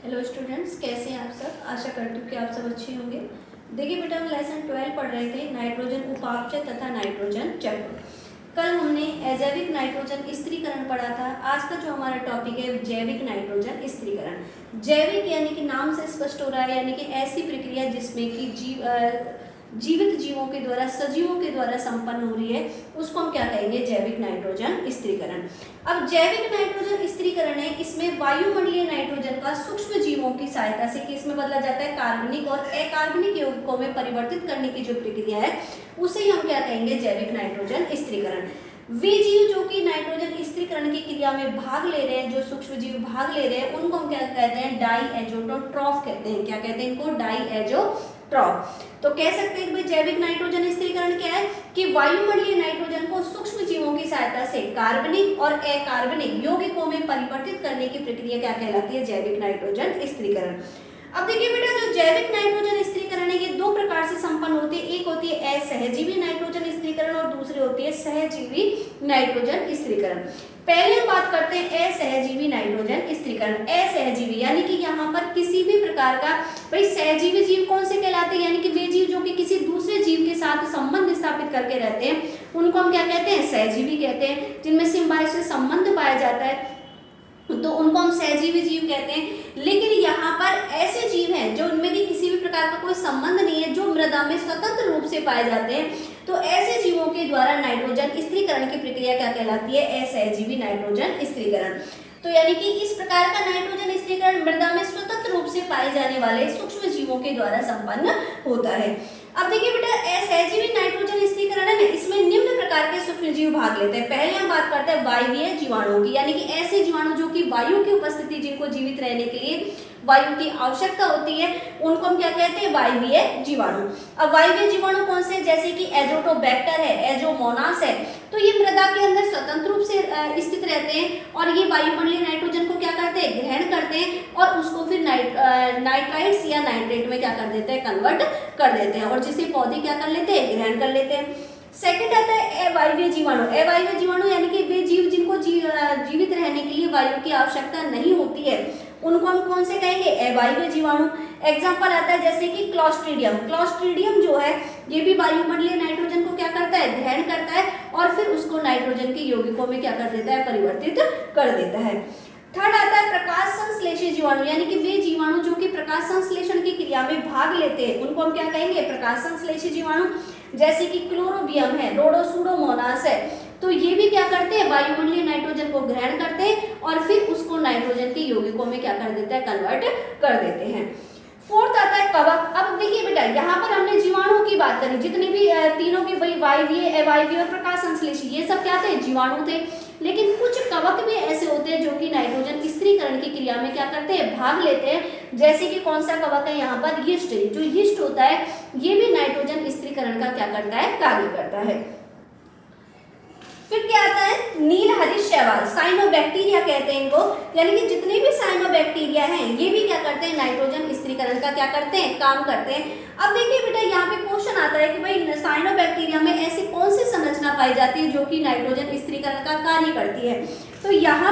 Hello students, कैसे हैं आप सब। आशा करती हूँ कि आप सब अच्छे होंगे। देखिए बेटा, हम लेसन 12 पढ़ रहे थे, नाइट्रोजन उपापचय तथा नाइट्रोजन चक्र। कल हमने अजैविक नाइट्रोजन स्थिरीकरण पढ़ा था। आज का जो हमारा टॉपिक है जैविक नाइट्रोजन स्थिरीकरण। जैविक यानी कि नाम से स्पष्ट हो रहा है, यानी कि ऐसी प्रक्रिया जिसमें कि जीवित जीवों के द्वारा, सजीवों के द्वारा संपन्न हो रही है, उसको हम क्या कहेंगे, जैविक नाइट्रोजन स्थिरीकरण। अब जैविक नाइट्रोजन स्थिरीकरण है, इसमें वायुमंडलीय नाइट्रोजन का सूक्ष्म जीवों की सहायता से किसमें बदला जाता है, कार्बनिक और अकार्बनिक यौगिकों में परिवर्तित करने की जो प्रक्रिया है उसे ही हम क्या कहेंगे, जैविक नाइट्रोजन स्थिरीकरण। वे जीव जो कि नाइट्रोजन स्थिरीकरण की क्रिया में भाग ले रहे हैं, जो सूक्ष्म जीव भाग ले रहे हैं, उनको हम क्या कहते हैं, डाईएजोट्रॉफ कहते हैं। क्या कहते हैं इनको, डाईएजोट्रॉफ। तो कह सकते हैं कि भाई जैविक नाइट्रोजन स्थिरीकरण क्या है कि वायुमंडलीय नाइट्रोजन को सूक्ष्म जीवों की सहायता से कार्बनिक और अकार्बनिक यौगिकों में परिवर्तित करने की प्रक्रिया क्या कहलाती है, जैविक नाइट्रोजन स्थिरीकरण। अब देखिए बेटा, जो जैविक नाइट्रोजन स्थिरीकरण है ये दो प्रकार से संपन्न होती है। एक होती है असहजीवी नाइट्रोजन स्थिरीकरण और दूसरी होती है सहजीवी नाइट्रोजन स्थिरीकरण। पहले हम बात करते हैं असहजीवी नाइट्रोजन स्थिरीकरण। असहजीवी यानी कि यहाँ पर किसी भी प्रकार का, भाई सहजीवी जीव कौन से कहलाते हैं, यानी कि वे जीव जो कि किसी दूसरे जीव के साथ संबंध स्थापित करके रहते हैं, उनको हम क्या कहते हैं, सहजीवी कहते हैं। जिनमें सिम्बायोसिस से संबंध पाया जाता है तो उनको हम सहजीवी जीव कहते हैं। लेकिन यहाँ पर ऐसे जीव हैं जो उनमें की किसी भी प्रकार का कोई संबंध नहीं है, जो मृदा में स्वतंत्र रूप से पाए जाते हैं, तो ऐसे जीवों के द्वारा नाइट्रोजन स्थिरीकरण की प्रक्रिया क्या कहलाती है, असहजीवी नाइट्रोजन स्थिरीकरण। तो यानी कि इस प्रकार का नाइट्रोजन स्थिरीकरण मृदा में स्वतंत्र रूप से पाए जाने वाले सूक्ष्म जीवों के द्वारा संपन्न होता है। अब देखिए बेटा, असहजीवी नाइट्रोजन स्थिरीकरण है ना, इसमें निम्न प्रकार के सूक्ष्म जीव भाग लेते हैं। पहले हम बात करते हैं वायवीय जीवाणुओं की, यानी कि ऐसे जीवाणु जो कि वायु की उपस्थिति, जिनको जीवित रहने के लिए वायु की आवश्यकता होती है, उनको हम क्या कहते हैं, वायवीय जीवाणु। अब वायवीय जीवाणु कौन से, जैसे कि एजोटोबैक्टर है, एजोमोनास है, तो ये मृदा के अंदर स्वतंत्र रूप से स्थित रहते हैं और ये वायुमंडलीय नाइट्रोजन को क्या करते हैं, ग्रहण करते हैं और उसको फिर नाइट्राइट्स या नाइट्रेट में क्या कर देते हैं, कन्वर्ट कर देते हैं, और जिसे पौधे क्या कर लेते हैं, ग्रहण कर लेते हैं। सेकंड आता है अवायवीय जीवाणु। अवायवीय जीवाणु यानी कि वे जीव जिनको जीवित रहने के लिए वायु की आवश्यकता नहीं होती है, उनको हम कौन से कहेंगे, अवायवीय जीवाणु। एग्जाम्पल आता है जैसे कि क्लॉस्ट्रीडियम। क्लॉस्ट्रीडियम जो है ये भी वायुमंडलीय नाइट्रोजन को क्या करता है, ग्रहण करता है और फिर उसको नाइट्रोजन के यौगिकों में क्या कर देता है, परिवर्तित कर देता है। थर्ड आता है प्रकाश संश्लेषी जीवाणु, यानी कि वे जीवाणु जो कि प्रकाश संश्लेषण की क्रिया में भाग लेते हैं, उनको हम क्या कहेंगे, प्रकाश संश्लेषी जीवाणु। जैसे कि क्लोरोबियम है, रोडोसुडोमोनास है, तो ये भी क्या करते हैं, वायुमंडलीय नाइट्रोजन को ग्रहण करते हैं और फिर उसको नाइट्रोजन के यौगिकों में क्या कर देता है, कन्वर्ट कर देते हैं। फोर्थ आता है कवक। अब देखिए बेटा, यहाँ पर हमने जीवाणुओं की बात करी, जितने भी तीनों के भाई वायवीय, अवायवीय और प्रकाश संश्लेषी, ये सब क्या थे, जीवाणु थे। लेकिन कुछ कवक भी ऐसे होते हैं जो कि नाइट्रोजन स्थिरीकरण की क्रिया में क्या करते हैं, भाग लेते हैं। जैसे कि कौन सा कवक है, यहाँ पर यीस्ट। जो यीस्ट होता है ये भी नाइट्रोजन स्थिरीकरण का क्या करता है, कार्य करता है। फिर क्या आता है, नील हरित शैवाल, साइनोबैक्टीरिया कहते हैं इनको, यानी कि जितने भी साइनोबैक्टीरिया हैं ये भी क्या करते हैं, नाइट्रोजन स्थिरीकरण का क्या करते हैं, काम करते हैं। अब देखिए बेटा, यहाँ पे क्वेश्चन आता है कि भाई साइनोबैक्टीरिया में ऐसी कौन सी संरचना पाई जाती है जो कि नाइट्रोजन स्थिरीकरण का कार्य करती है। तो यहाँ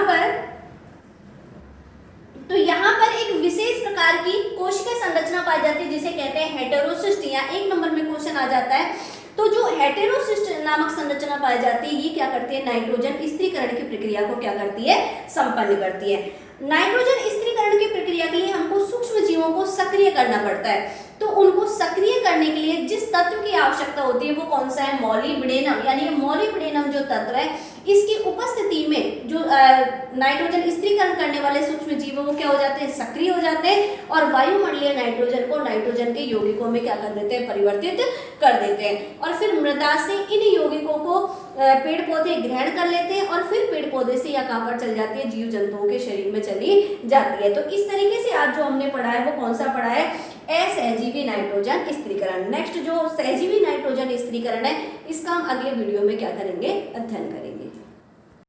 पर एक विशेष प्रकार की कोशिका संरचना पाई जाती है जिसे कहते हैं हेटेरोसिस्ट, या 1 नंबर में क्वेश्चन आ जाता है। तो जो हेटेरोसिस्ट नामक संरचना पाई जाती है, ये क्या करती है, नाइट्रोजन स्थिरीकरण की प्रक्रिया को क्या करती है, संपन्न करती है। नाइट्रोजन स्थिरीकरण की प्रक्रिया के लिए हमको सूक्ष्म जीवों को सक्रिय करना पड़ता है। तो उनको सक्रिय करने के लिए जिस तत्व की आवश्यकता होती है वो कौन सा है, मॉलिब्डेनम। यानी मॉलिब्डेनम जो तत्व है, इसकी उपस्थिति में जो नाइट्रोजन स्थिरीकरण करने वाले सूक्ष्म जीव वो क्या हो जाते हैं, सक्रिय हो जाते हैं और वायुमंडलीय नाइट्रोजन को नाइट्रोजन के यौगिकों में क्या कर देते हैं, परिवर्तित कर देते हैं। और फिर मृदा से इन यौगिकों को पेड़ पौधे ग्रहण कर लेते हैं और फिर पेड़ पौधे से या कहाँ पर चल जाती है, जीव जंतुओं के शरीर में चली जाती है। तो इस तरीके से आज जो हमने पढ़ा है वो कौन सा पढ़ा है, असहजीवी नाइट्रोजन स्थिरीकरण। नेक्स्ट जो सहजीवी नाइट्रोजन स्थिरीकरण है, इसका हम अगले वीडियो में क्या करेंगे, अध्ययन करेंगे।